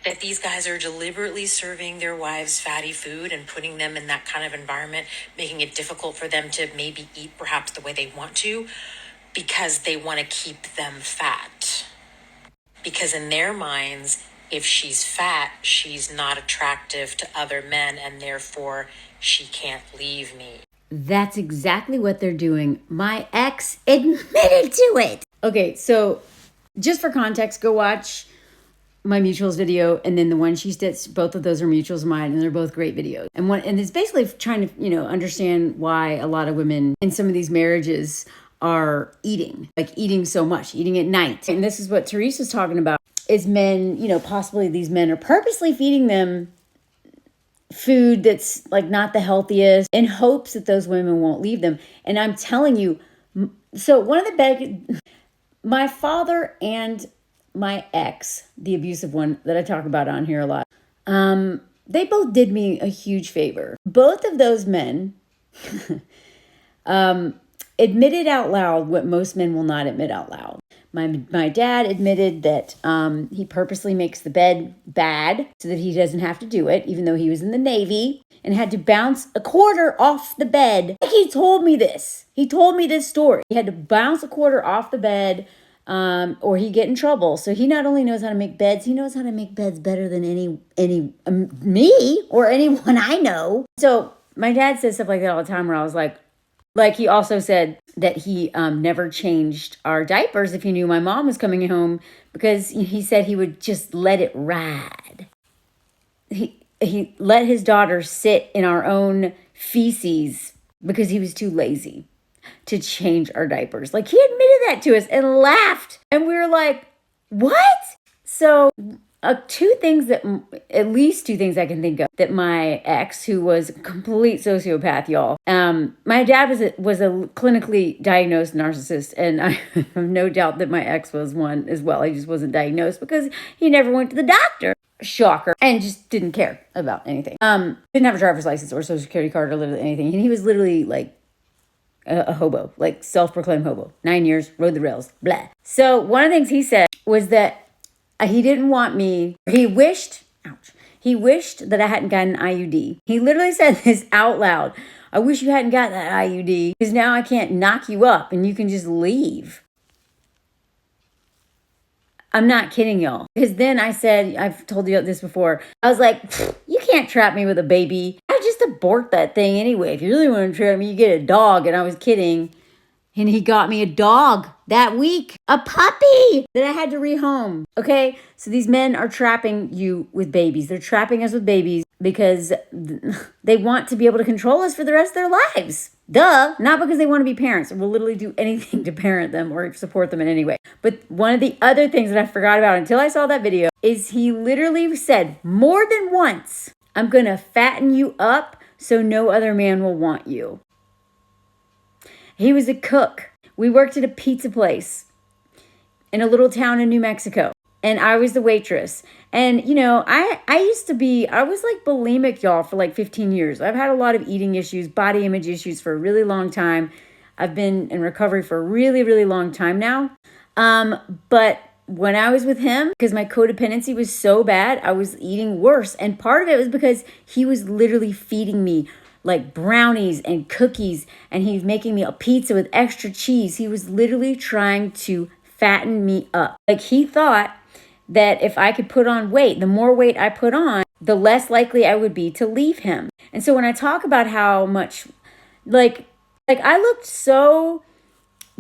that these guys are deliberately serving their wives fatty food and putting them in that kind of environment, making it difficult for them to maybe eat perhaps the way they want to, because they want to keep them fat. Because in their minds, if she's fat, she's not attractive to other men, and therefore she can't leave me. That's exactly what they're doing. My ex admitted to it. Okay, so just for context, go watch my mutuals video and then the one she stitched. Both of those are mutuals of mine, and they're both great videos. And it's basically trying to, understand why a lot of women in some of these marriages are eating so much, eating at night. And this is what Teresa's talking about, is men, possibly these men are purposely feeding them food that's like not the healthiest in hopes that those women won't leave them. And I'm telling you, so one of the my father and my ex, the abusive one that I talk about on here a lot, they both did me a huge favor. Both of those men admitted out loud what most men will not admit out loud. My dad admitted that he purposely makes the bed bad so that he doesn't have to do it, even though he was in the Navy and had to bounce a quarter off the bed. He told me this. He told me this story. He had to bounce a quarter off the bed or he'd get in trouble. So he not only knows how to make beds, he knows how to make beds better than me or anyone I know. So my dad says stuff like that all the time, where I was like he also said that he never changed our diapers if he knew my mom was coming home, because he said he would just let it ride. He let his daughter sit in our own feces because he was too lazy to change our diapers. Like, he admitted that to us and laughed. And we were like, what? So at least two things I can think of that my ex, who was a complete sociopath, y'all. My dad was a clinically diagnosed narcissist, and I have no doubt that my ex was one as well. He just wasn't diagnosed because he never went to the doctor. Shocker. And just didn't care about anything. Didn't have a driver's license or social security card or literally anything. And he was literally like a hobo, like self-proclaimed hobo. 9 years, rode the rails, blah. So one of the things he said was that he didn't want me, he wished that I hadn't gotten an IUD. He literally said this out loud. I wish you hadn't got that IUD, because now I can't knock you up and you can just leave. I'm not kidding, y'all. Because then I said, I've told you this before, I was like, you can't trap me with a baby. I just abort that thing anyway. If you really want to trap me, you get a dog. And I was kidding. And he got me a dog that week, a puppy that I had to rehome. Okay, so these men are trapping you with babies. They're trapping us with babies because they want to be able to control us for the rest of their lives. Duh, not because they want to be parents or will literally do anything to parent them or support them in any way. But one of the other things that I forgot about until I saw that video is he literally said more than once, I'm going to fatten you up so no other man will want you. He was a cook. We worked at a pizza place in a little town in New Mexico. And I was the waitress. And, I was like bulimic, y'all, for like 15 years. I've had a lot of eating issues, body image issues for a really long time. I've been in recovery for a really, really long time now. But when I was with him, because my codependency was so bad, I was eating worse. And part of it was because he was literally feeding me like brownies and cookies, and he was making me a pizza with extra cheese. He was literally trying to fatten me up. Like, he thought that if I could put on weight, the more weight I put on, the less likely I would be to leave him. And so when I talk about how much, like I looked so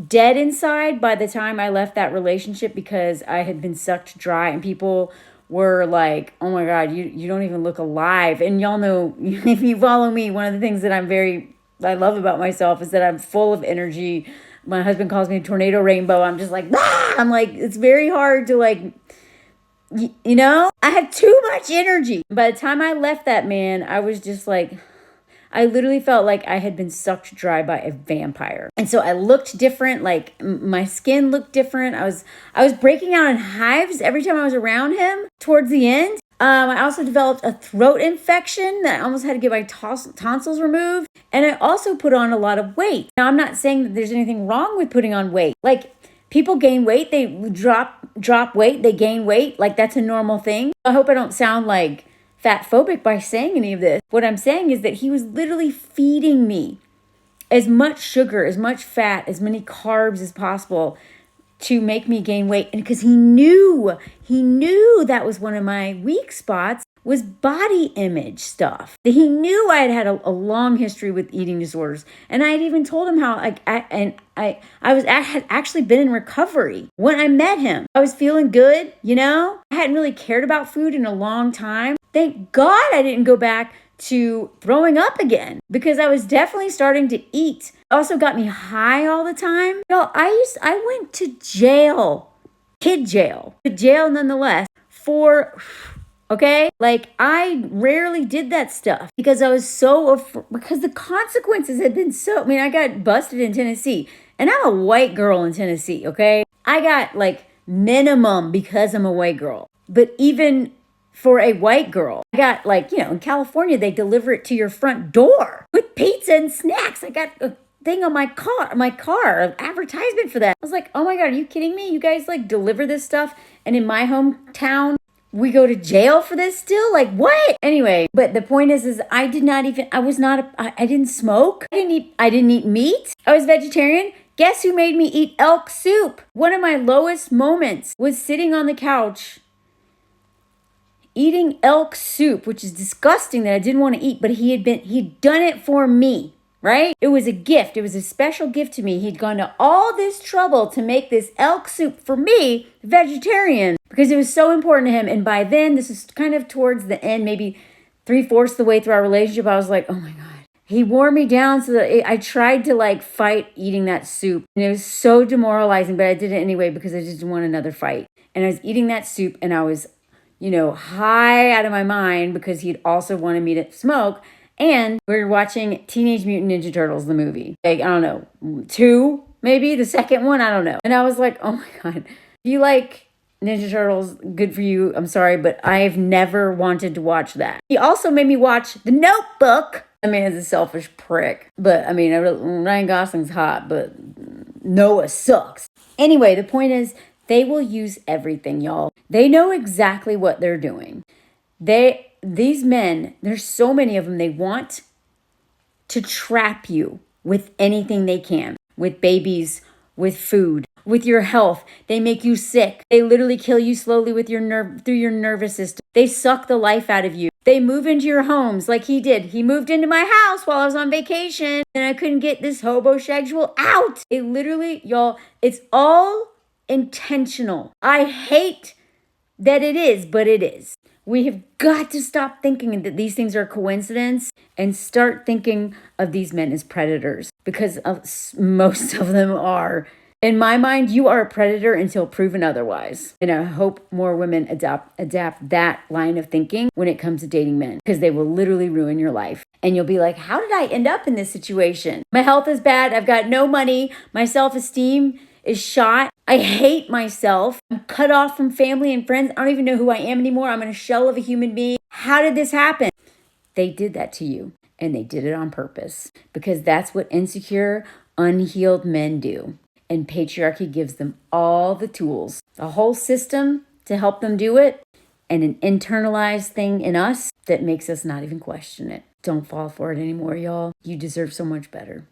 dead inside by the time I left that relationship, because I had been sucked dry, and people were like, oh my God, you don't even look alive. And y'all know, if you follow me, one of the things that I love about myself is that I'm full of energy. My husband calls me a tornado rainbow. I'm just like, ah! I'm like, it's very hard to like, I have too much energy. By the time I left that man, I was just like, I literally felt like I had been sucked dry by a vampire. And so I looked different, like my skin looked different. I was breaking out in hives every time I was around him towards the end. I also developed a throat infection that I almost had to get my tonsils removed. And I also put on a lot of weight. Now, I'm not saying that there's anything wrong with putting on weight. Like, People gain weight, they drop weight, they gain weight. Like that's a normal thing. I hope I don't sound like fat phobic by saying any of this. What I'm saying is that he was literally feeding me as much sugar, as much fat, as many carbs as possible to make me gain weight. And because he knew that was one of my weak spots, was body image stuff. He knew I had a long history with eating disorders. And I had even told him how I had actually been in recovery when I met him. I was feeling good, I hadn't really cared about food in a long time. Thank God I didn't go back to throwing up again because I was definitely starting to eat. It also got me high all the time. I went to jail, kid jail, but jail nonetheless okay? Like I rarely did that stuff because I was because the consequences had been I got busted in Tennessee and I'm a white girl in Tennessee, okay? I got like minimum because I'm a white girl. But even for a white girl, I got in California, they deliver it to your front door with pizza and snacks. I got a thing on my car, an advertisement for that. I was like, oh my God, are you kidding me? You guys deliver this stuff. And in my hometown, we go to jail for this still? Like what? Anyway, but the point is I didn't smoke. I didn't eat meat. I was vegetarian. Guess who made me eat elk soup? One of my lowest moments was sitting on the couch eating elk soup, which is disgusting that I didn't want to eat, but he'd done it for me, right? It was a gift. It was a special gift to me. He'd gone to all this trouble to make this elk soup for me, vegetarian, because it was so important to him. And by then, this is kind of towards the end, maybe 3/4 the way through our relationship, I was like, oh my God. He wore me down so that I tried to fight eating that soup. And it was so demoralizing, but I did it anyway because I just didn't want another fight. And I was eating that soup and I was high out of my mind because he'd also wanted me to smoke. And we were watching Teenage Mutant Ninja Turtles, the movie. I don't know, 2, maybe the second one, I don't know. And I was like, oh my God, if you like Ninja Turtles, good for you. I'm sorry, but I've never wanted to watch that. He also made me watch The Notebook. It's a selfish prick. But Ryan Gosling's hot, but Noah sucks. Anyway, the point is, they will use everything, y'all. They know exactly what they're doing. These men, there's so many of them, they want to trap you with anything they can, with babies, with food, with your health. They make you sick. They literally kill you slowly with through your nervous system. They suck the life out of you. They move into your homes like he did. He moved into my house while I was on vacation and I couldn't get this homosexual out. It literally, y'all, it's all intentional. I hate that it is, but it is. We have got to stop thinking that these things are coincidence and start thinking of these men as predators because most of them are. In my mind, you are a predator until proven otherwise. And I hope more women adapt that line of thinking when it comes to dating men because they will literally ruin your life. And you'll be like, how did I end up in this situation? My health is bad. I've got no money. My self-esteem is shot. I hate myself. I'm cut off from family and friends. I don't even know who I am anymore. I'm in a shell of a human being. How did this happen? They did that to you, and they did it on purpose because that's what insecure, unhealed men do. And patriarchy gives them all the tools, a whole system to help them do it, and an internalized thing in us that makes us not even question it. Don't fall for it anymore, y'all. You deserve so much better.